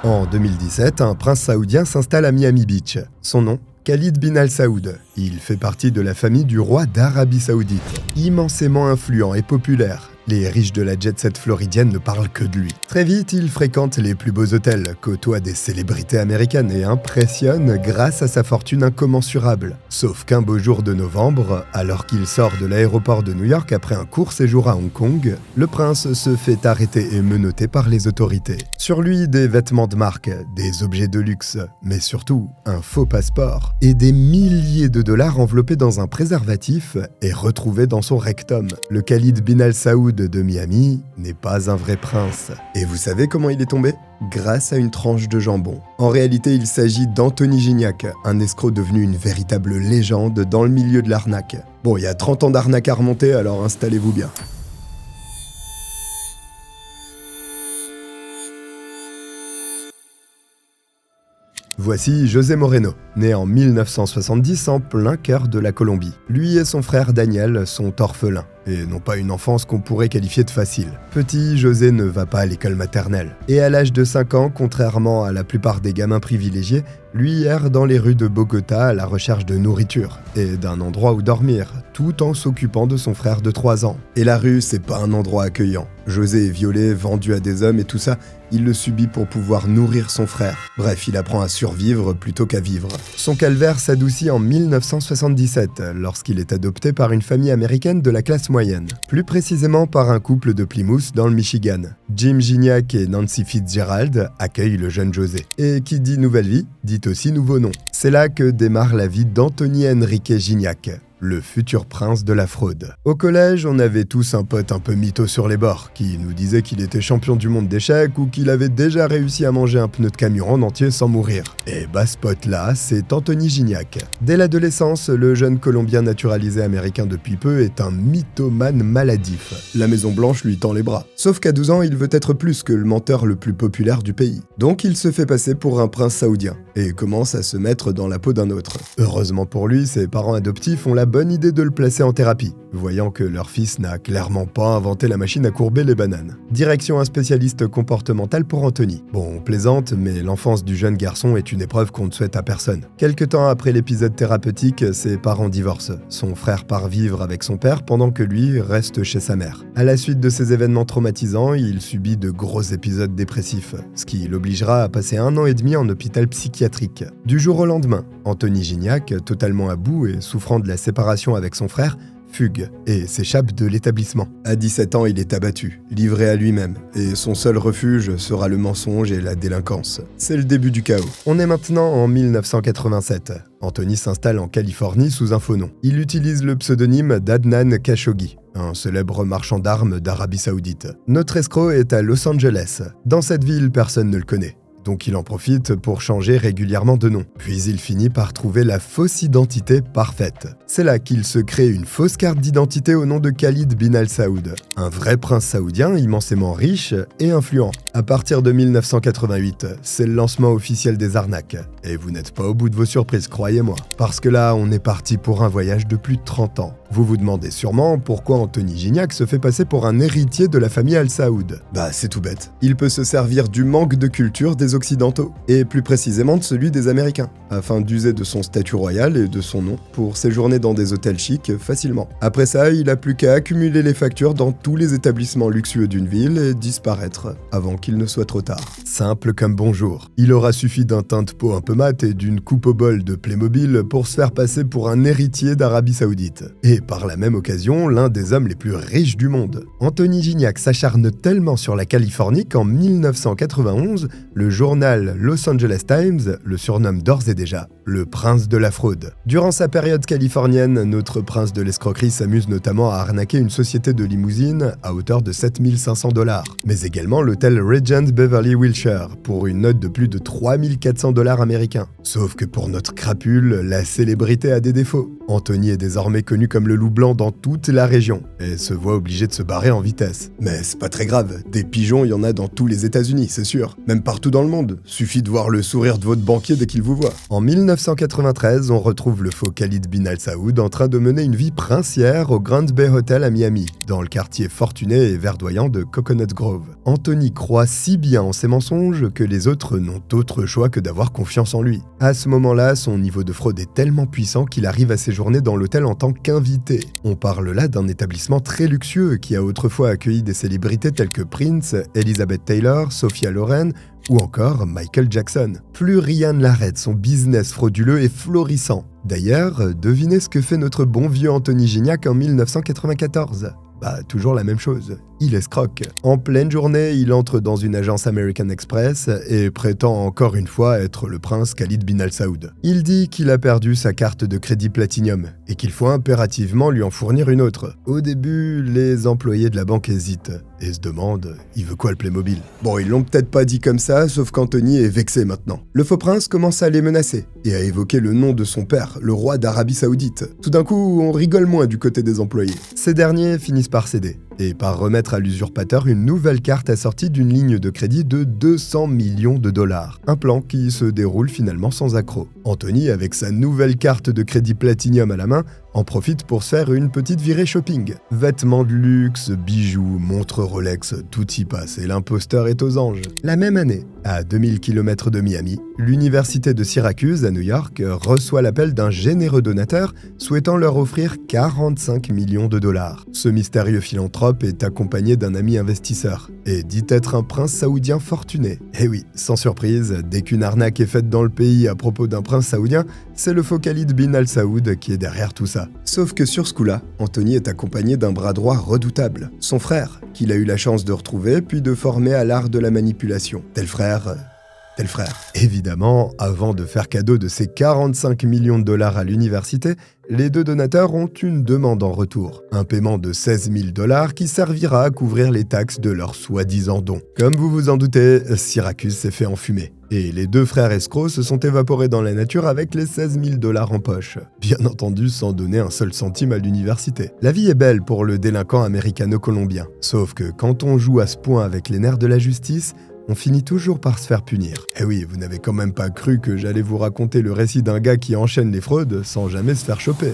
En 2017, un prince saoudien s'installe à Miami Beach. Son nom, Khalid bin Al-Saoud. Il fait partie de la famille du roi d'Arabie Saoudite. Immensément influent et populaire, les riches de la jet-set floridienne ne parlent que de lui. Très vite, il fréquente les plus beaux hôtels, côtoie des célébrités américaines et impressionne grâce à sa fortune incommensurable. Sauf qu'un beau jour de novembre, alors qu'il sort de l'aéroport de New York après un court séjour à Hong Kong, le prince se fait arrêter et menotter par les autorités. Sur lui, des vêtements de marque, des objets de luxe, mais surtout un faux passeport et des milliers de dollars enveloppés dans un préservatif et retrouvés dans son rectum. Le Khalid bin Al-Saoud de Miami n'est pas un vrai prince. Et vous savez comment il est tombé ? Grâce à une tranche de jambon. En réalité, il s'agit d'Anthony Gignac, un escroc devenu une véritable légende dans le milieu de l'arnaque. Bon, il y a 30 ans d'arnaque à remonter, alors installez-vous bien. Voici José Moreno, né en 1970 en plein cœur de la Colombie. Lui et son frère Daniel sont orphelins, et n'ont pas une enfance qu'on pourrait qualifier de facile. Petit, José ne va pas à l'école maternelle. Et à l'âge de 5 ans, contrairement à la plupart des gamins privilégiés, lui erre dans les rues de Bogota à la recherche de nourriture et d'un endroit où dormir, tout en s'occupant de son frère de 3 ans. Et la rue, c'est pas un endroit accueillant. José est violé, vendu à des hommes et tout ça, il le subit pour pouvoir nourrir son frère. Bref, il apprend à survivre plutôt qu'à vivre. Son calvaire s'adoucit en 1977, lorsqu'il est adopté par une famille américaine de la classe moyenne. Plus précisément par un couple de Plymouth dans le Michigan. Jim Gignac et Nancy Fitzgerald accueillent le jeune José. Et qui dit nouvelle vie, dit aussi nouveau nom. C'est là que démarre la vie d'Anthony Enrique Gignac, le futur prince de la fraude. Au collège, on avait tous un pote un peu mytho sur les bords, qui nous disait qu'il était champion du monde d'échecs ou qu'il avait déjà réussi à manger un pneu de camion en entier sans mourir. Et bah ce pote-là, c'est Anthony Gignac. Dès l'adolescence, le jeune Colombien naturalisé américain depuis peu est un mythomane maladif. La Maison Blanche lui tend les bras. Sauf qu'à 12 ans, il veut être plus que le menteur le plus populaire du pays. Donc il se fait passer pour un prince saoudien, et commence à se mettre dans la peau d'un autre. Heureusement pour lui, ses parents adoptifs ont la bonne idée de le placer en thérapie, voyant que leur fils n'a clairement pas inventé la machine à courber les bananes. Direction un spécialiste comportemental pour Anthony. Bon, on plaisante, mais l'enfance du jeune garçon est une épreuve qu'on ne souhaite à personne. Quelque temps après l'épisode thérapeutique, ses parents divorcent. Son frère part vivre avec son père pendant que lui reste chez sa mère. À la suite de ces événements traumatisants, il subit de gros épisodes dépressifs, ce qui l'obligera à passer 1 an et demi en hôpital psychiatrique. Du jour au lendemain, Anthony Gignac, totalement à bout et souffrant de la séparation avec son frère, fugue et s'échappe de l'établissement. À 17 ans, il est abattu, livré à lui-même, et son seul refuge sera le mensonge et la délinquance. C'est le début du chaos. On est maintenant en 1987. Anthony s'installe en Californie sous un faux nom. Il utilise le pseudonyme d'Adnan Khashoggi, un célèbre marchand d'armes d'Arabie Saoudite. Notre escroc est à Los Angeles. Dans cette ville, personne ne le connaît. Donc il en profite pour changer régulièrement de nom. Puis il finit par trouver la fausse identité parfaite. C'est là qu'il se crée une fausse carte d'identité au nom de Khalid bin Al-Saoud, un vrai prince saoudien immensément riche et influent. À partir de 1988, c'est le lancement officiel des arnaques. Et vous n'êtes pas au bout de vos surprises, croyez-moi. Parce que là, on est parti pour un voyage de plus de 30 ans. Vous vous demandez sûrement pourquoi Anthony Gignac se fait passer pour un héritier de la famille Al-Saoud. Bah c'est tout bête. Il peut se servir du manque de culture des Occidentaux, et plus précisément de celui des Américains, afin d'user de son statut royal et de son nom pour séjourner dans des hôtels chics facilement. Après ça, il a plus qu'à accumuler les factures dans tous les établissements luxueux d'une ville et disparaître, avant qu'il ne soit trop tard. Simple comme bonjour. Il aura suffi d'un teint de peau un peu mat et d'une coupe au bol de Playmobil pour se faire passer pour un héritier d'Arabie Saoudite. Et par la même occasion, l'un des hommes les plus riches du monde. Anthony Gignac s'acharne tellement sur la Californie qu'en 1991, le journal Los Angeles Times le surnomme d'ores et déjà le prince de la fraude. Durant sa période californienne, notre prince de l'escroquerie s'amuse notamment à arnaquer une société de limousine à hauteur de 7 500 $, mais également l'hôtel Regent Beverly Wilshire pour une note de plus de 3 400 $ américains. Sauf que pour notre crapule, la célébrité a des défauts. Anthony est désormais connu comme le le loup blanc dans toute la région et se voit obligé de se barrer en vitesse. Mais c'est pas très grave, des pigeons il y en a dans tous les États-Unis, c'est sûr. Même partout dans le monde, suffit de voir le sourire de votre banquier dès qu'il vous voit. En 1993, on retrouve le faux Khalid bin Al-Saoud en train de mener une vie princière au Grand Bay Hotel à Miami, dans le quartier fortuné et verdoyant de Coconut Grove. Anthony croit si bien en ses mensonges que les autres n'ont d'autre choix que d'avoir confiance en lui. À ce moment-là, son niveau de fraude est tellement puissant qu'il arrive à séjourner dans l'hôtel en tant qu'invité. On parle là d'un établissement très luxueux qui a autrefois accueilli des célébrités telles que Prince, Elizabeth Taylor, Sophia Loren ou encore Michael Jackson. Plus rien ne l'arrête, son business frauduleux est florissant. D'ailleurs, devinez ce que fait notre bon vieux Anthony Gignac en 1994 ? Toujours la même chose. Il escroque. En pleine journée, il entre dans une agence American Express et prétend encore une fois être le prince Khalid bin Al-Saoud. Il dit qu'il a perdu sa carte de crédit Platinum et qu'il faut impérativement lui en fournir une autre. Au début, les employés de la banque hésitent et se demandent « il veut quoi le Playmobil ?» Bon, ils l'ont peut-être pas dit comme ça, sauf qu'Anthony est vexé maintenant. Le faux prince commence à les menacer et à évoquer le nom de son père, le roi d'Arabie Saoudite. Tout d'un coup, on rigole moins du côté des employés. Ces derniers finissent par céder et par remettre à l'usurpateur une nouvelle carte assortie d'une ligne de crédit de 200 millions de dollars. Un plan qui se déroule finalement sans accroc. Anthony, avec sa nouvelle carte de crédit Platinum à la main, en profite pour se faire une petite virée shopping. Vêtements de luxe, bijoux, montres Rolex, tout y passe et l'imposteur est aux anges. La même année, à 2000 km de Miami, l'université de Syracuse à New York reçoit l'appel d'un généreux donateur souhaitant leur offrir 45 millions de dollars. Ce mystérieux philanthrope est accompagné d'un ami investisseur et dit être un prince saoudien fortuné. Et oui, sans surprise, dès qu'une arnaque est faite dans le pays à propos d'un prince saoudien, c'est le faux Khalid bin Al-Saoud qui est derrière tout ça. Sauf que sur ce coup-là, Anthony est accompagné d'un bras droit redoutable, son frère, qu'il a eu la chance de retrouver puis de former à l'art de la manipulation. Tel frère. Évidemment, avant de faire cadeau de ces 45 millions de dollars à l'université, les deux donateurs ont une demande en retour. Un paiement de 16 000 dollars qui servira à couvrir les taxes de leur soi-disant don. Comme vous vous en doutez, Syracuse s'est fait enfumer. Et les deux frères escrocs se sont évaporés dans la nature avec les 16 000 dollars en poche. Bien entendu sans donner un seul centime à l'université. La vie est belle pour le délinquant américano-colombien. Sauf que quand on joue à ce point avec les nerfs de la justice, on finit toujours par se faire punir. Eh oui, vous n'avez quand même pas cru que j'allais vous raconter le récit d'un gars qui enchaîne les fraudes sans jamais se faire choper.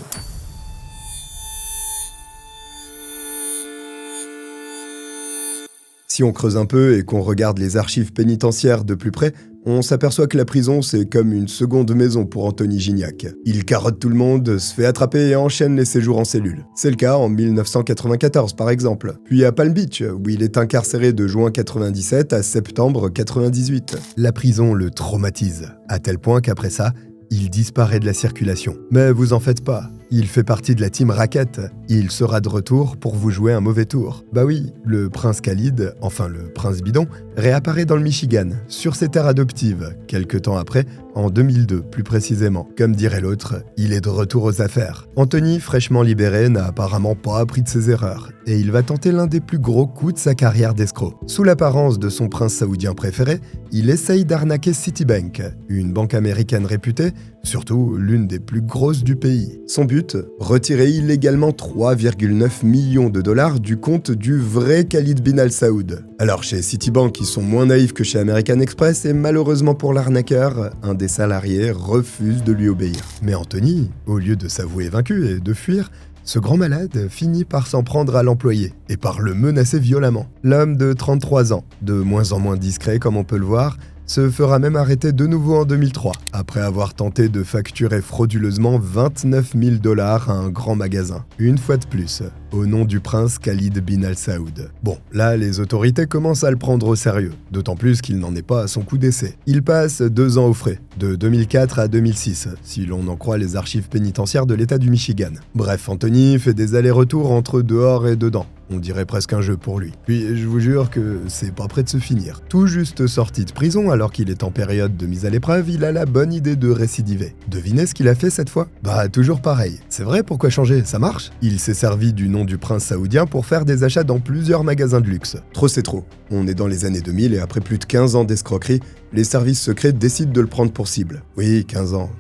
Si on creuse un peu et qu'on regarde les archives pénitentiaires de plus près, on s'aperçoit que la prison, c'est comme une seconde maison pour Anthony Gignac. Il carotte tout le monde, se fait attraper et enchaîne les séjours en cellule. C'est le cas en 1994 par exemple. Puis à Palm Beach, où il est incarcéré de juin 97 à septembre 98. La prison le traumatise, à tel point qu'après ça, il disparaît de la circulation. Mais vous en faites pas, il fait partie de la team Racket. Il sera de retour pour vous jouer un mauvais tour. Bah oui, le prince Khalid, enfin le prince bidon, réapparaît dans le Michigan, sur ses terres adoptives, quelques temps après, en 2002 plus précisément. Comme dirait l'autre, il est de retour aux affaires. Anthony, fraîchement libéré, n'a apparemment pas appris de ses erreurs, et il va tenter l'un des plus gros coups de sa carrière d'escroc. Sous l'apparence de son prince saoudien préféré, il essaye d'arnaquer Citibank, une banque américaine réputée, surtout l'une des plus grosses du pays. Son but, retirer illégalement 3,9 millions de dollars du compte du vrai Khalid bin Al-Saoud. Alors chez Citibank, ils sont moins naïfs que chez American Express et malheureusement pour l'arnaqueur, un des salariés refuse de lui obéir. Mais Anthony, au lieu de s'avouer vaincu et de fuir, ce grand malade finit par s'en prendre à l'employé et par le menacer violemment. L'homme de 33 ans, de moins en moins discret comme on peut le voir, se fera même arrêter de nouveau en 2003, après avoir tenté de facturer frauduleusement 29 000 dollars à un grand magasin. Une fois de plus, au nom du prince Khalid bin Al-Saoud. Bon, là, les autorités commencent à le prendre au sérieux, d'autant plus qu'il n'en est pas à son coup d'essai. Il passe 2 ans au frais, de 2004 à 2006, si l'on en croit les archives pénitentiaires de l'État du Michigan. Bref, Anthony fait des allers-retours entre dehors et dedans. On dirait presque un jeu pour lui. Puis je vous jure que c'est pas près de se finir. Tout juste sorti de prison alors qu'il est en période de mise à l'épreuve, il a la bonne idée de récidiver. Devinez ce qu'il a fait cette fois ? Bah toujours pareil. C'est vrai, pourquoi changer ? Ça marche ? Il s'est servi du nom du prince saoudien pour faire des achats dans plusieurs magasins de luxe. Trop c'est trop. On est dans les années 2000 et après plus de 15 ans d'escroquerie, les services secrets décident de le prendre pour cible. Oui, 15 ans.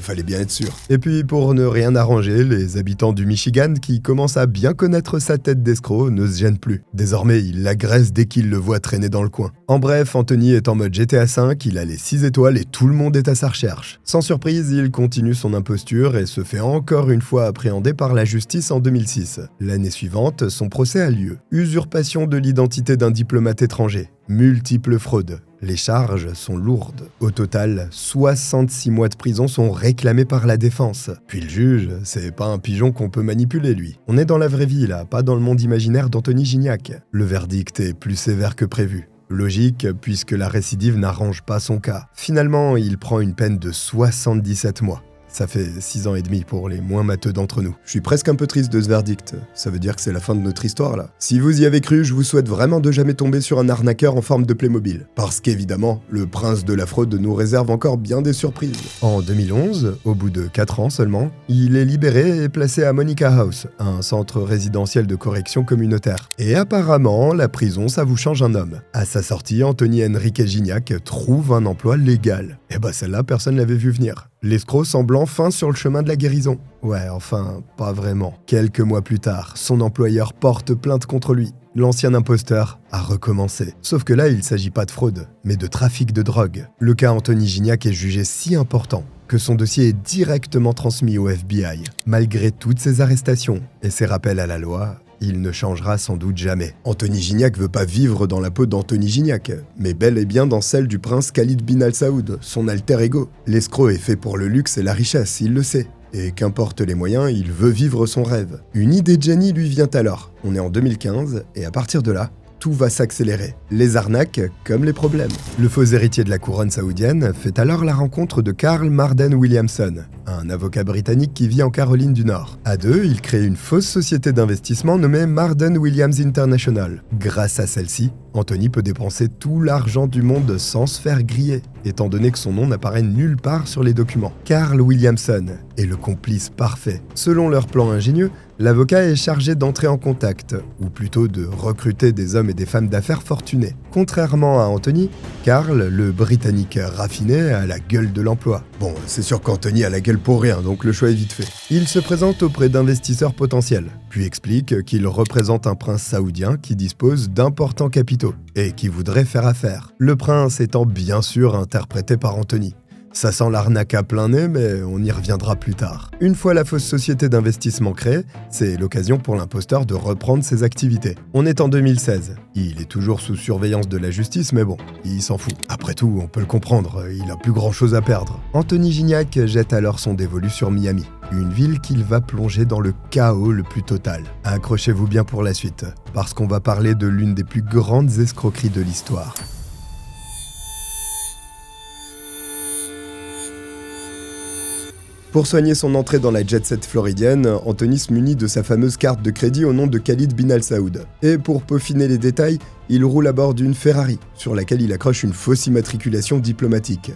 Fallait bien être sûr. Et puis pour ne rien arranger, les habitants du Michigan qui commencent à bien connaître sa tête d'escroc ne se gênent plus. Désormais, ils l'agressent dès qu'ils le voient traîner dans le coin. En bref, Anthony est en mode GTA V, il a les 6 étoiles et tout le monde est à sa recherche. Sans surprise, il continue son imposture et se fait encore une fois appréhender par la justice en 2006. L'année suivante, son procès a lieu. Usurpation de l'identité d'un diplomate étranger. Multiples fraudes. Les charges sont lourdes. Au total, 66 mois de prison sont réclamés par la défense. Puis le juge, c'est pas un pigeon qu'on peut manipuler lui. On est dans la vraie vie là, pas dans le monde imaginaire d'Anthony Gignac. Le verdict est plus sévère que prévu. Logique, puisque la récidive n'arrange pas son cas. Finalement, il prend une peine de 77 mois. Ça fait 6 ans et demi pour les moins matheux d'entre nous. Je suis presque un peu triste de ce verdict. Ça veut dire que c'est la fin de notre histoire là. Si vous y avez cru, je vous souhaite vraiment de jamais tomber sur un arnaqueur en forme de Playmobil. Parce qu'évidemment, le prince de la fraude nous réserve encore bien des surprises. En 2011, au bout de 4 ans seulement, il est libéré et placé à Monica House, un centre résidentiel de correction communautaire. Et apparemment, la prison, ça vous change un homme. À sa sortie, Anthony Enrique Gignac trouve un emploi légal. Et celle-là, personne l'avait vu venir. L'escroc semble enfin sur le chemin de la guérison. Ouais, enfin, pas vraiment. Quelques mois plus tard, son employeur porte plainte contre lui. L'ancien imposteur a recommencé. Sauf que là, il ne s'agit pas de fraude, mais de trafic de drogue. Le cas Anthony Gignac est jugé si important que son dossier est directement transmis au FBI. Malgré toutes ces arrestations et ses rappels à la loi, il ne changera sans doute jamais. Anthony Gignac veut pas vivre dans la peau d'Anthony Gignac, mais bel et bien dans celle du prince Khalid bin Al Saoud, son alter ego. L'escroc est fait pour le luxe et la richesse, il le sait. Et qu'importe les moyens, il veut vivre son rêve. Une idée de génie lui vient alors. On est en 2015, et à partir de là, tout va s'accélérer. Les arnaques comme les problèmes. Le faux héritier de la couronne saoudienne fait alors la rencontre de Carl Marden Williamson, un avocat britannique qui vit en Caroline du Nord. À deux, ils créent une fausse société d'investissement nommée Marden Williams International. Grâce à celle-ci, Anthony peut dépenser tout l'argent du monde sans se faire griller, étant donné que son nom n'apparaît nulle part sur les documents. Carl Williamson est le complice parfait. Selon leur plan ingénieux, l'avocat est chargé d'entrer en contact, ou plutôt de recruter des hommes et des femmes d'affaires fortunés. Contrairement à Anthony, Carl, le Britannique raffiné, a la gueule de l'emploi. Bon, c'est sûr qu'Anthony a la gueule pour rien, donc le choix est vite fait. Il se présente auprès d'investisseurs potentiels, puis explique qu'il représente un prince saoudien qui dispose d'importants capitaux et qui voudrait faire affaire. Le prince étant bien sûr interprété par Anthony. Ça sent l'arnaque à plein nez, mais on y reviendra plus tard. Une fois la fausse société d'investissement créée, c'est l'occasion pour l'imposteur de reprendre ses activités. On est en 2016. Il est toujours sous surveillance de la justice, mais bon, il s'en fout. Après tout, on peut le comprendre, il a plus grand chose à perdre. Anthony Gignac jette alors son dévolu sur Miami, une ville qu'il va plonger dans le chaos le plus total. Accrochez-vous bien pour la suite, parce qu'on va parler de l'une des plus grandes escroqueries de l'histoire. Pour soigner son entrée dans la jet-set floridienne, Anthony se munit de sa fameuse carte de crédit au nom de Khalid bin Al Saoud. Et pour peaufiner les détails, il roule à bord d'une Ferrari, sur laquelle il accroche une fausse immatriculation diplomatique.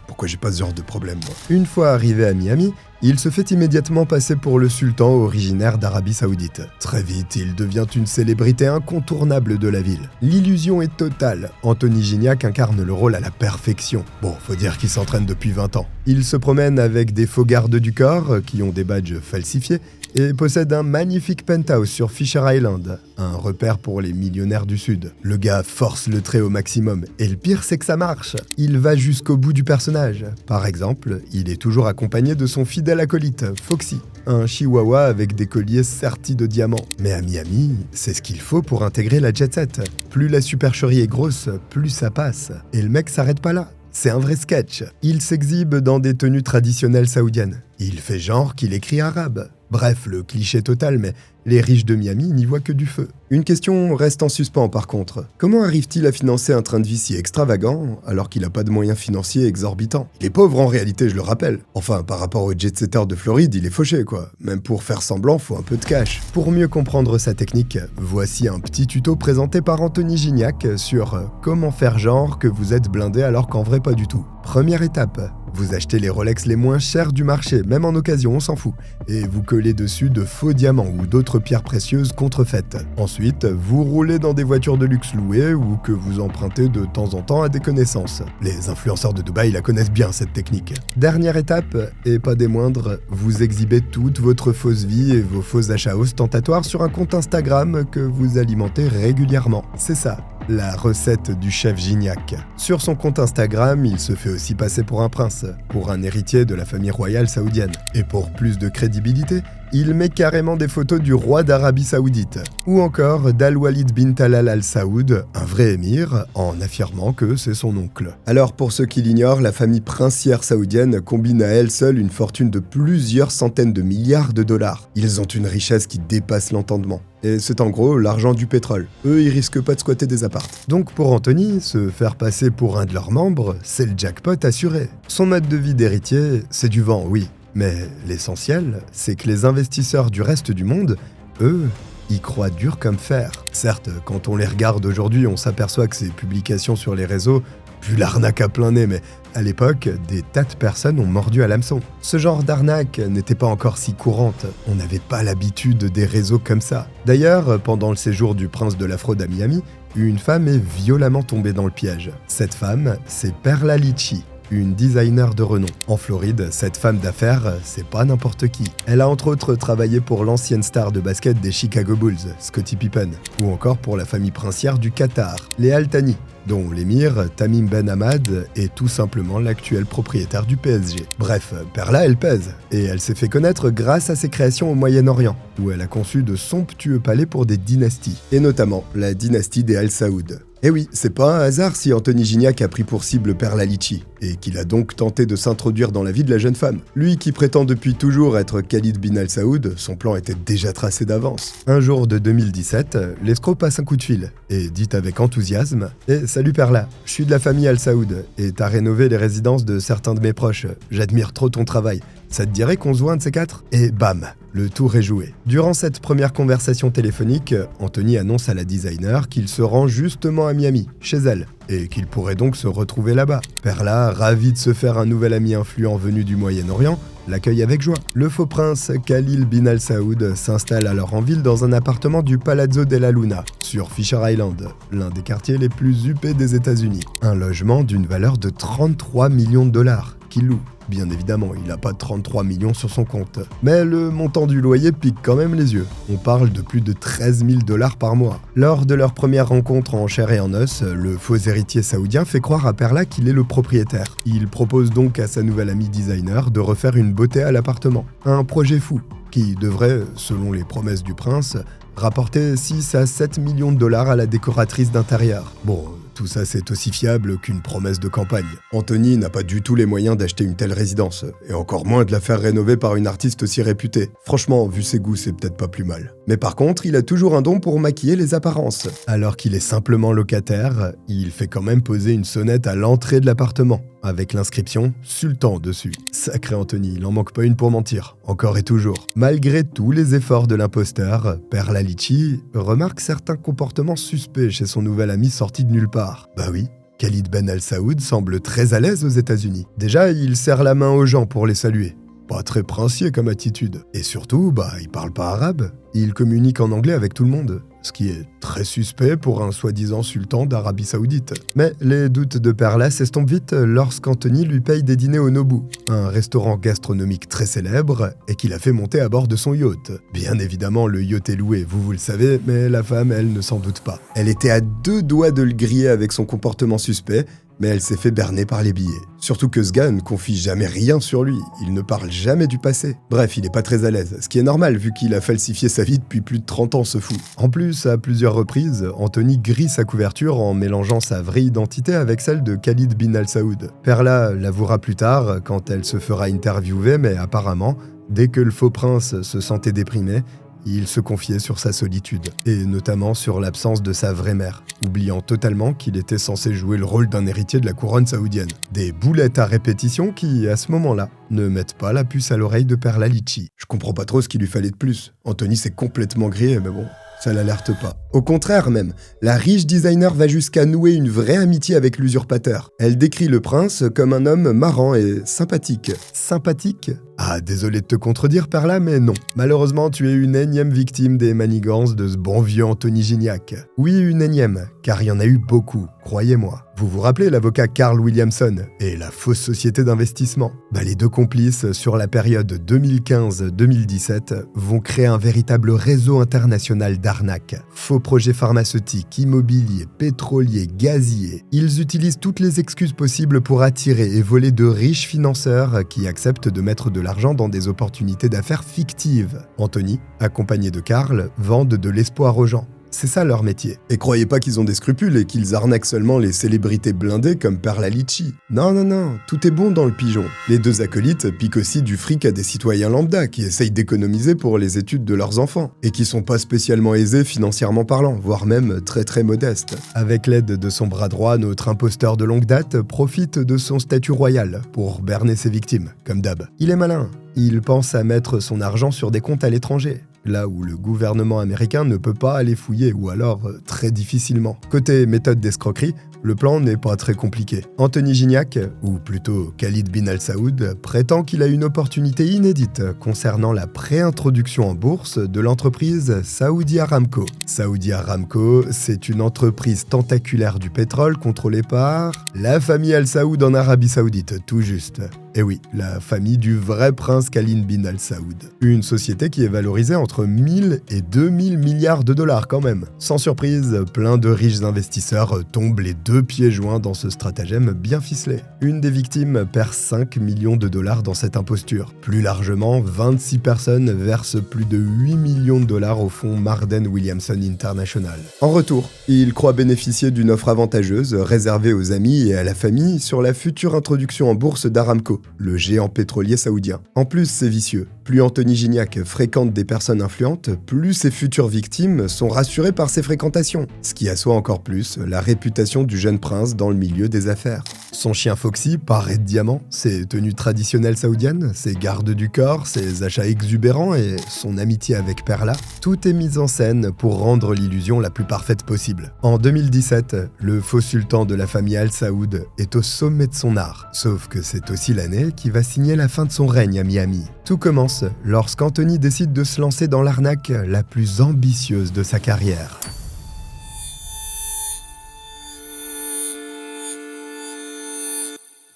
Pourquoi j'ai pas ce genre de problème, moi ? Une fois arrivé à Miami, il se fait immédiatement passer pour le sultan originaire d'Arabie Saoudite. Très vite, il devient une célébrité incontournable de la ville. L'illusion est totale. Anthony Gignac incarne le rôle à la perfection. Bon, faut dire qu'il s'entraîne depuis 20 ans. Il se promène avec des faux gardes du corps, qui ont des badges falsifiés, et possède un magnifique penthouse sur Fisher Island, un repère pour les millionnaires du Sud. Le gars force le trait au maximum, et le pire c'est que ça marche. Il va jusqu'au bout du personnage. Par exemple, il est toujours accompagné de son fidèle acolyte, Foxy, un chihuahua avec des colliers sertis de diamants. Mais à Miami, c'est ce qu'il faut pour intégrer la jet-set. Plus la supercherie est grosse, plus ça passe. Et le mec s'arrête pas là. C'est un vrai sketch. Il s'exhibe dans des tenues traditionnelles saoudiennes. Il fait genre qu'il écrit arabe. Bref, le cliché total, mais les riches de Miami n'y voient que du feu. Une question reste en suspens par contre. Comment arrive-t-il à financer un train de vie si extravagant alors qu'il n'a pas de moyens financiers exorbitants ? Il est pauvre en réalité, je le rappelle. Enfin, par rapport au jet-setter de Floride, il est fauché quoi. Même pour faire semblant, faut un peu de cash. Pour mieux comprendre sa technique, voici un petit tuto présenté par Anthony Gignac sur comment faire genre que vous êtes blindé alors qu'en vrai pas du tout. Première étape, Vous achetez les Rolex les moins chers du marché, même en occasion, on s'en fout, et vous collez dessus de faux diamants ou d'autres pierres précieuses contrefaites. Ensuite, vous roulez dans des voitures de luxe louées ou que vous empruntez de temps en temps à des connaissances. Les influenceurs de Dubaï la connaissent bien, cette technique. Dernière étape, et pas des moindres, vous exhibez toute votre fausse vie et vos faux achats ostentatoires sur un compte Instagram que vous alimentez régulièrement. C'est ça, la recette du chef Gignac. Sur son compte Instagram, il se fait aussi passer pour un prince, pour un héritier de la famille royale saoudienne. Et pour plus de crédibilité, il met carrément des photos du roi d'Arabie Saoudite, ou encore d'Al-Walid bin Talal Al Saoud, un vrai émir, en affirmant que c'est son oncle. Alors pour ceux qui l'ignorent, la famille princière saoudienne combine à elle seule une fortune de plusieurs centaines de milliards de dollars. Ils ont une richesse qui dépasse l'entendement. Et c'est en gros l'argent du pétrole. Eux, ils risquent pas de squatter des apparts. Donc pour Anthony, se faire passer pour un de leurs membres, c'est le jackpot assuré. Son mode de vie d'héritier, c'est du vent, oui. Mais l'essentiel, c'est que les investisseurs du reste du monde, eux, y croient dur comme fer. Certes, quand on les regarde aujourd'hui, on s'aperçoit que ces publications sur les réseaux puent l'arnaque à plein nez, mais à l'époque, des tas de personnes ont mordu à l'hameçon. Ce genre d'arnaque n'était pas encore si courante, on n'avait pas l'habitude des réseaux comme ça. D'ailleurs, pendant le séjour du prince de la fraude à Miami, une femme est violemment tombée dans le piège. Cette femme, c'est Perla Litchi, une designer de renom. En Floride, cette femme d'affaires, c'est pas n'importe qui. Elle a entre autres travaillé pour l'ancienne star de basket des Chicago Bulls, Scottie Pippen, ou encore pour la famille princière du Qatar, les Al Thani, dont l'émir Tamim Ben Hamad est tout simplement l'actuel propriétaire du PSG. Bref, Perla, elle pèse, et elle s'est fait connaître grâce à ses créations au Moyen-Orient, où elle a conçu de somptueux palais pour des dynasties, et notamment la dynastie des Al Saoud. Et oui, c'est pas un hasard si Anthony Gignac a pris pour cible Perla Litchi, et qu'il a donc tenté de s'introduire dans la vie de la jeune femme. Lui qui prétend depuis toujours être Khalid bin Al Saoud, son plan était déjà tracé d'avance. Un jour de 2017, l'escroc passe un coup de fil, et dit avec enthousiasme « Eh, salut Perla, je suis de la famille Al Saoud, et t'as rénové les résidences de certains de mes proches. J'admire trop ton travail. Ça te dirait qu'on se voit un de ces quatre ?» Et bam, le tour est joué. Durant cette première conversation téléphonique, Anthony annonce à la designer qu'il se rend justement à Miami, chez elle, et qu'il pourrait donc se retrouver là-bas. Perla, ravi de se faire un nouvel ami influent venu du Moyen-Orient, l'accueille avec joie. Le faux prince Khalil bin Al Saoud s'installe alors en ville dans un appartement du Palazzo della Luna, sur Fisher Island, l'un des quartiers les plus huppés des États-Unis. Un logement d'une valeur de 33 millions de dollars qu'il loue. Bien évidemment, il n'a pas 33 millions sur son compte. Mais le montant du loyer pique quand même les yeux. On parle de plus de 13 000 dollars par mois. Lors de leur première rencontre en chair et en os, le faux héritier saoudien fait croire à Perla qu'il est le propriétaire. Il propose donc à sa nouvelle amie designer de refaire une beauté à l'appartement. Un projet fou, qui devrait, selon les promesses du prince, rapporter 6 à 7 millions de dollars à la décoratrice d'intérieur. Bon, tout ça c'est aussi fiable qu'une promesse de campagne. Anthony n'a pas du tout les moyens d'acheter une telle résidence, et encore moins de la faire rénover par une artiste aussi réputée. Franchement, vu ses goûts, c'est peut-être pas plus mal. Mais par contre, il a toujours un don pour maquiller les apparences. Alors qu'il est simplement locataire, il fait quand même poser une sonnette à l'entrée de l'appartement, avec l'inscription « Sultan » dessus. Sacré Anthony, il en manque pas une pour mentir, encore et toujours. Malgré tous les efforts de l'imposteur, Perla Litchi remarque certains comportements suspects chez son nouvel ami sorti de nulle part. Bah oui, Khalid bin Al Saoud semble très à l'aise aux États-Unis. Déjà, il serre la main aux gens pour les saluer. Pas très princier comme attitude. Et surtout, il parle pas arabe. Il communique en anglais avec tout le monde, ce qui est très suspect pour un soi-disant sultan d'Arabie Saoudite. Mais les doutes de Perla s'estompent vite lorsqu'Anthony lui paye des dîners au Nobu, un restaurant gastronomique très célèbre et qu'il a fait monter à bord de son yacht. Bien évidemment, le yacht est loué, vous le savez, mais la femme, elle, ne s'en doute pas. Elle était à 2 doigts de le griller avec son comportement suspect, mais elle s'est fait berner par les billets. Surtout que ce gars ne confie jamais rien sur lui, il ne parle jamais du passé. Bref, il est pas très à l'aise, ce qui est normal vu qu'il a falsifié sa vie depuis plus de 30 ans, ce fou. En plus, à plusieurs reprises, Anthony grille sa couverture en mélangeant sa vraie identité avec celle de Khalid bin Al Saoud. Perla l'avouera plus tard quand elle se fera interviewer, mais apparemment, dès que le faux prince se sentait déprimé, il se confiait sur sa solitude, et notamment sur l'absence de sa vraie mère, oubliant totalement qu'il était censé jouer le rôle d'un héritier de la couronne saoudienne. Des boulettes à répétition qui, à ce moment-là, ne mettent pas la puce à l'oreille de Perla Litchi. Je comprends pas trop ce qu'il lui fallait de plus. Anthony s'est complètement grillé, mais bon, ça l'alerte pas. Au contraire même, la riche designer va jusqu'à nouer une vraie amitié avec l'usurpateur. Elle décrit le prince comme un homme marrant et sympathique. Sympathique ? Ah, désolé de te contredire, Perla, mais non. Malheureusement, tu es une énième victime des manigances de ce bon vieux Anthony Gignac. Oui, une énième, car il y en a eu beaucoup, croyez-moi. Vous vous rappelez l'avocat Carl Williamson et la fausse société d'investissement ? Les deux complices, sur la période 2015-2017, vont créer un véritable réseau international d'arnaques. Faux projets pharmaceutiques, immobiliers, pétroliers, gaziers. Ils utilisent toutes les excuses possibles pour attirer et voler de riches financeurs qui acceptent de mettre de l'argent dans des opportunités d'affaires fictives. Anthony, accompagné de Carl, vendent de l'espoir aux gens. C'est ça leur métier. Et croyez pas qu'ils ont des scrupules et qu'ils arnaquent seulement les célébrités blindées comme Perla Litchi. Non, tout est bon dans le pigeon. Les deux acolytes piquent aussi du fric à des citoyens lambda qui essayent d'économiser pour les études de leurs enfants et qui sont pas spécialement aisés financièrement parlant, voire même très modestes. Avec l'aide de son bras droit, notre imposteur de longue date profite de son statut royal pour berner ses victimes, comme d'hab. Il est malin. Il pense à mettre son argent sur des comptes à l'étranger, là où le gouvernement américain ne peut pas aller fouiller, ou alors très difficilement. Côté méthode d'escroquerie, le plan n'est pas très compliqué. Anthony Gignac, ou plutôt Khalid bin Al-Saoud, prétend qu'il a une opportunité inédite concernant la préintroduction en bourse de l'entreprise Saudi Aramco. Saudi Aramco, c'est une entreprise tentaculaire du pétrole contrôlée par la famille Al-Saoud en Arabie Saoudite, tout juste. Et oui, la famille du vrai prince Khalid bin Al-Saoud. Une société qui est valorisée entre 1000 et 2000 milliards de dollars quand même. Sans surprise, plein de riches investisseurs tombent les deux pieds joints dans ce stratagème bien ficelé. Une des victimes perd 5 millions de dollars dans cette imposture. Plus largement, 26 personnes versent plus de 8 millions de dollars au fonds Marden Williamson International. En retour, ils croient bénéficier d'une offre avantageuse réservée aux amis et à la famille sur la future introduction en bourse d'Aramco, le géant pétrolier saoudien. En plus, c'est vicieux. Plus Anthony Gignac fréquente des personnes influentes, plus ses futures victimes sont rassurées par ses fréquentations, ce qui assoit encore plus la réputation du jeune prince dans le milieu des affaires. Son chien Foxy, paré de diamants, ses tenues traditionnelles saoudiennes, ses gardes du corps, ses achats exubérants et son amitié avec Perla, tout est mis en scène pour rendre l'illusion la plus parfaite possible. En 2017, le faux sultan de la famille Al Saoud est au sommet de son art, sauf que c'est aussi l'année qui va signer la fin de son règne à Miami. Tout commence lorsqu'Anthony décide de se lancer dans l'arnaque la plus ambitieuse de sa carrière.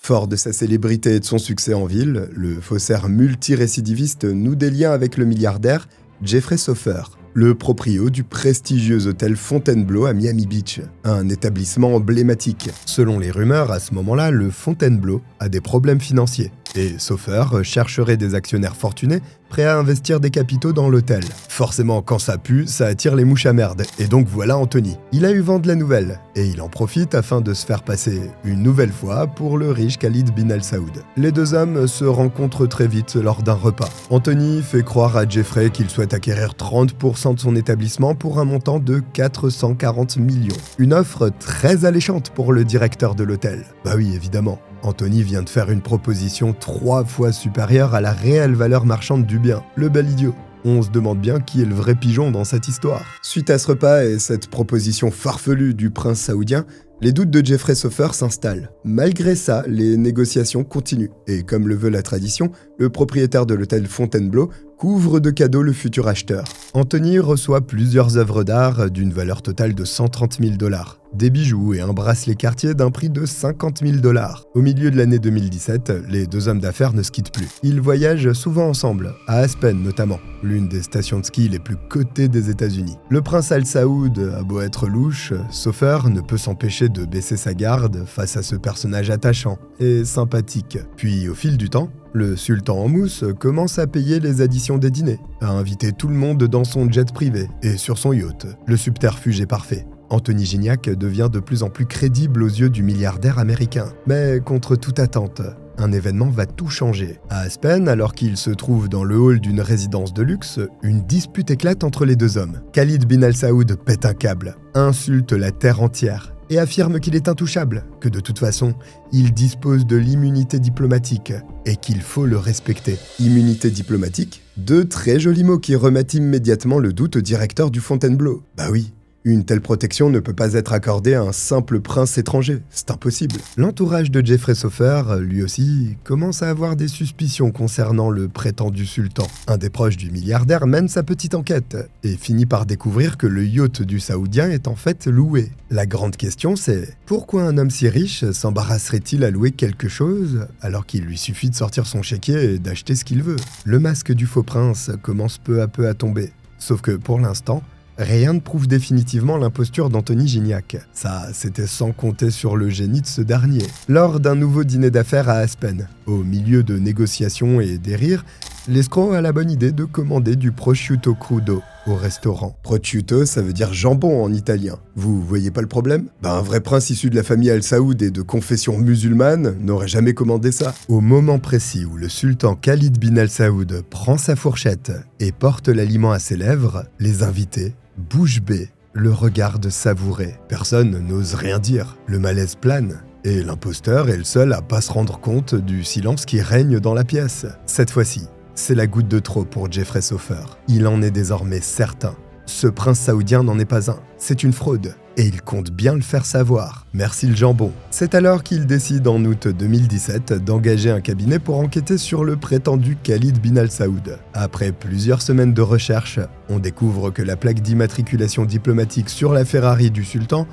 Fort de sa célébrité et de son succès en ville, le faussaire multirécidiviste noue des liens avec le milliardaire Jeffrey Soffer, le proprio du prestigieux hôtel Fontainebleau à Miami Beach, un établissement emblématique. Selon les rumeurs, à ce moment-là, le Fontainebleau a des problèmes financiers et Soffer chercherait des actionnaires fortunés prêts à investir des capitaux dans l'hôtel. Forcément, quand ça pue, ça attire les mouches à merde. Et donc voilà Anthony. Il a eu vent de la nouvelle et il en profite afin de se faire passer une nouvelle fois pour le riche Khalid bin Al-Saoud. Les deux hommes se rencontrent très vite lors d'un repas. Anthony fait croire à Jeffrey qu'il souhaite acquérir 30% de son établissement pour un montant de 440 millions. Une offre très alléchante pour le directeur de l'hôtel. Bah oui, évidemment. Anthony vient de faire une proposition 3 fois supérieure à la réelle valeur marchande du bien. Le bel idiot. On se demande bien qui est le vrai pigeon dans cette histoire. Suite à ce repas et cette proposition farfelue du prince saoudien, les doutes de Jeffrey Soffer s'installent. Malgré ça, les négociations continuent. Et comme le veut la tradition, le propriétaire de l'hôtel Fontainebleau couvre de cadeaux le futur acheteur. Anthony reçoit plusieurs œuvres d'art d'une valeur totale de 130 000 dollars. Des bijoux et un bracelet Cartier d'un prix de 50 000 dollars. Au milieu de l'année 2017, les deux hommes d'affaires ne se quittent plus. Ils voyagent souvent ensemble, à Aspen notamment, l'une des stations de ski les plus cotées des États-Unis. Le prince Al Saoud a beau être louche, Soffer ne peut s'empêcher de baisser sa garde face à ce personnage attachant et sympathique. Puis au fil du temps, le sultan en mousse commence à payer les additions des dîners, à inviter tout le monde dans son jet privé et sur son yacht. Le subterfuge est parfait. Anthony Gignac devient de plus en plus crédible aux yeux du milliardaire américain. Mais contre toute attente, un événement va tout changer. À Aspen, alors qu'il se trouve dans le hall d'une résidence de luxe, une dispute éclate entre les deux hommes. Khalid bin Al-Saoud pète un câble, insulte la terre entière et affirme qu'il est intouchable, que de toute façon, il dispose de l'immunité diplomatique et qu'il faut le respecter. Immunité diplomatique, deux très jolis mots qui remettent immédiatement le doute au directeur du Fontainebleau. Bah oui. Une telle protection ne peut pas être accordée à un simple prince étranger, c'est impossible. L'entourage de Jeffrey Soffer, lui aussi, commence à avoir des suspicions concernant le prétendu sultan. Un des proches du milliardaire mène sa petite enquête et finit par découvrir que le yacht du Saoudien est en fait loué. La grande question c'est, pourquoi un homme si riche s'embarrasserait-il à louer quelque chose alors qu'il lui suffit de sortir son chéquier et d'acheter ce qu'il veut? Le masque du faux prince commence peu à peu à tomber, sauf que pour l'instant, rien ne prouve définitivement l'imposture d'Anthony Gignac. Ça, c'était sans compter sur le génie de ce dernier. Lors d'un nouveau dîner d'affaires à Aspen, au milieu de négociations et des rires, l'escroc a la bonne idée de commander du prosciutto crudo au restaurant. Prosciutto, ça veut dire jambon en italien. Vous voyez pas le problème? Un vrai prince issu de la famille Al Saoud et de confession musulmane n'aurait jamais commandé ça. Au moment précis où le sultan Khalid bin Al Saoud prend sa fourchette et porte l'aliment à ses lèvres, les invités, bouche bée, le regardent savourer. Personne n'ose rien dire. Le malaise plane. Et l'imposteur est le seul à pas se rendre compte du silence qui règne dans la pièce. Cette fois-ci, c'est la goutte de trop pour Jeffrey Soffer. Il en est désormais certain. Ce prince saoudien n'en est pas un. C'est une fraude. Et il compte bien le faire savoir. Merci le jambon. C'est alors qu'il décide en août 2017 d'engager un cabinet pour enquêter sur le prétendu Khalid bin Al Saoud. Après plusieurs semaines de recherche, on découvre que la plaque d'immatriculation diplomatique sur la Ferrari du sultan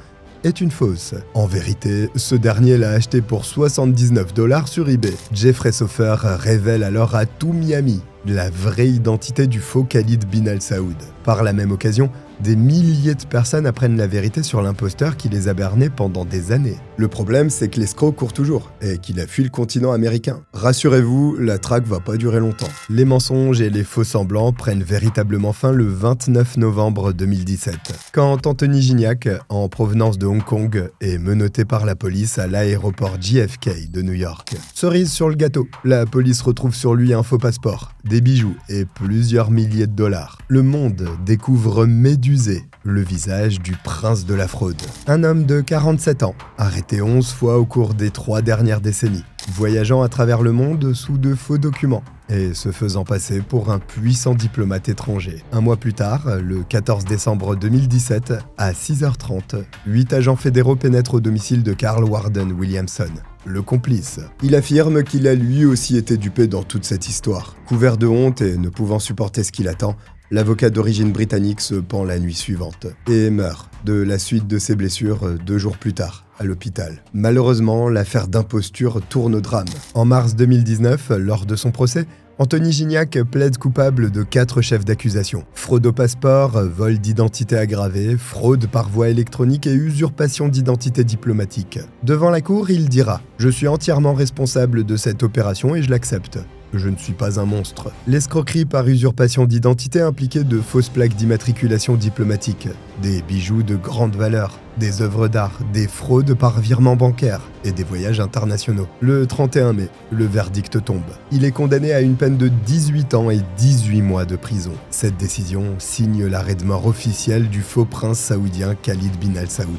est une fausse. En vérité, ce dernier l'a acheté pour $79 sur eBay. Jeffrey Soffer révèle alors à tout Miami la vraie identité du faux Khalid bin Al Saoud. Par la même occasion, des milliers de personnes apprennent la vérité sur l'imposteur qui les a bernés pendant des années. Le problème, c'est que l'escroc court toujours et qu'il a fui le continent américain. Rassurez-vous, la traque va pas durer longtemps. Les mensonges et les faux semblants prennent véritablement fin le 29 novembre 2017, quand Anthony Gignac, en provenance de Hong Kong, est menotté par la police à l'aéroport JFK de New York. Cerise sur le gâteau, la police retrouve sur lui un faux passeport, des bijoux et plusieurs milliers de dollars. Le monde découvre médusé le visage du prince de la fraude. Un homme de 47 ans, arrêté 11 fois au cours des 3 dernières décennies, voyageant à travers le monde sous de faux documents et se faisant passer pour un puissant diplomate étranger. Un mois plus tard, le 14 décembre 2017, à 6h30, 8 agents fédéraux pénètrent au domicile de Carl Warden Williamson, le complice. Il affirme qu'il a lui aussi été dupé dans toute cette histoire. Couvert de honte et ne pouvant supporter ce qu'il attend, l'avocat d'origine britannique se pend la nuit suivante et meurt de la suite de ses blessures 2 jours plus tard, à l'hôpital. Malheureusement, l'affaire d'imposture tourne au drame. En mars 2019, lors de son procès, Anthony Gignac plaide coupable de 4 chefs d'accusation. Fraude au passeport, vol d'identité aggravée, fraude par voie électronique et usurpation d'identité diplomatique. Devant la cour, il dira « Je suis entièrement responsable de cette opération et je l'accepte. Je ne suis pas un monstre. » L'escroquerie par usurpation d'identité impliquait de fausses plaques d'immatriculation diplomatique, des bijoux de grande valeur, des œuvres d'art, des fraudes par virement bancaire et des voyages internationaux. Le 31 mai, le verdict tombe. Il est condamné à une peine de 18 ans et 18 mois de prison. Cette décision signe l'arrêt de mort officiel du faux prince saoudien Khalid bin Al Saoud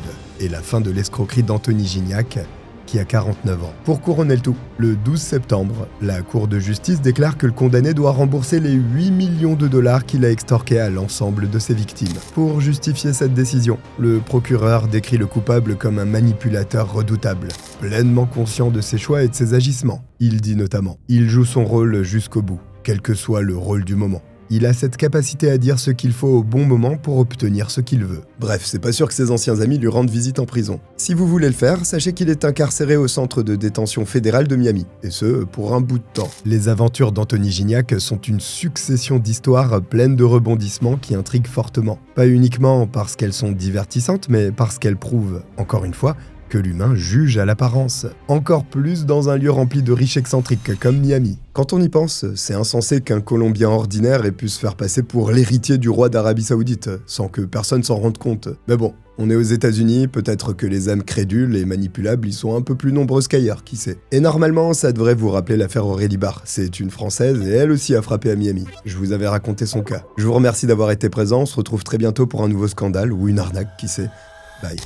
et la fin de l'escroquerie d'Anthony Gignac, qui a 49 ans. Pour couronner le tout, le 12 septembre, la Cour de justice déclare que le condamné doit rembourser les 8 millions de dollars qu'il a extorqués à l'ensemble de ses victimes. Pour justifier cette décision, le procureur décrit le coupable comme un manipulateur redoutable, pleinement conscient de ses choix et de ses agissements. Il dit notamment « Il joue son rôle jusqu'au bout, quel que soit le rôle du moment. Il a cette capacité à dire ce qu'il faut au bon moment pour obtenir ce qu'il veut. » Bref, c'est pas sûr que ses anciens amis lui rendent visite en prison. Si vous voulez le faire, sachez qu'il est incarcéré au centre de détention fédéral de Miami, et ce, pour un bout de temps. Les aventures d'Anthony Gignac sont une succession d'histoires pleines de rebondissements qui intriguent fortement. Pas uniquement parce qu'elles sont divertissantes, mais parce qu'elles prouvent, encore une fois, que l'humain juge à l'apparence. Encore plus dans un lieu rempli de riches excentriques comme Miami. Quand on y pense, c'est insensé qu'un Colombien ordinaire ait pu se faire passer pour l'héritier du roi d'Arabie Saoudite, sans que personne s'en rende compte. Mais bon, on est aux États-Unis, peut-être que les âmes crédules et manipulables y sont un peu plus nombreuses qu'ailleurs, qui sait. Et normalement, ça devrait vous rappeler l'affaire Aurélie Barre. C'est une Française et elle aussi a frappé à Miami. Je vous avais raconté son cas. Je vous remercie d'avoir été présent, on se retrouve très bientôt pour un nouveau scandale ou une arnaque, qui sait. Bye.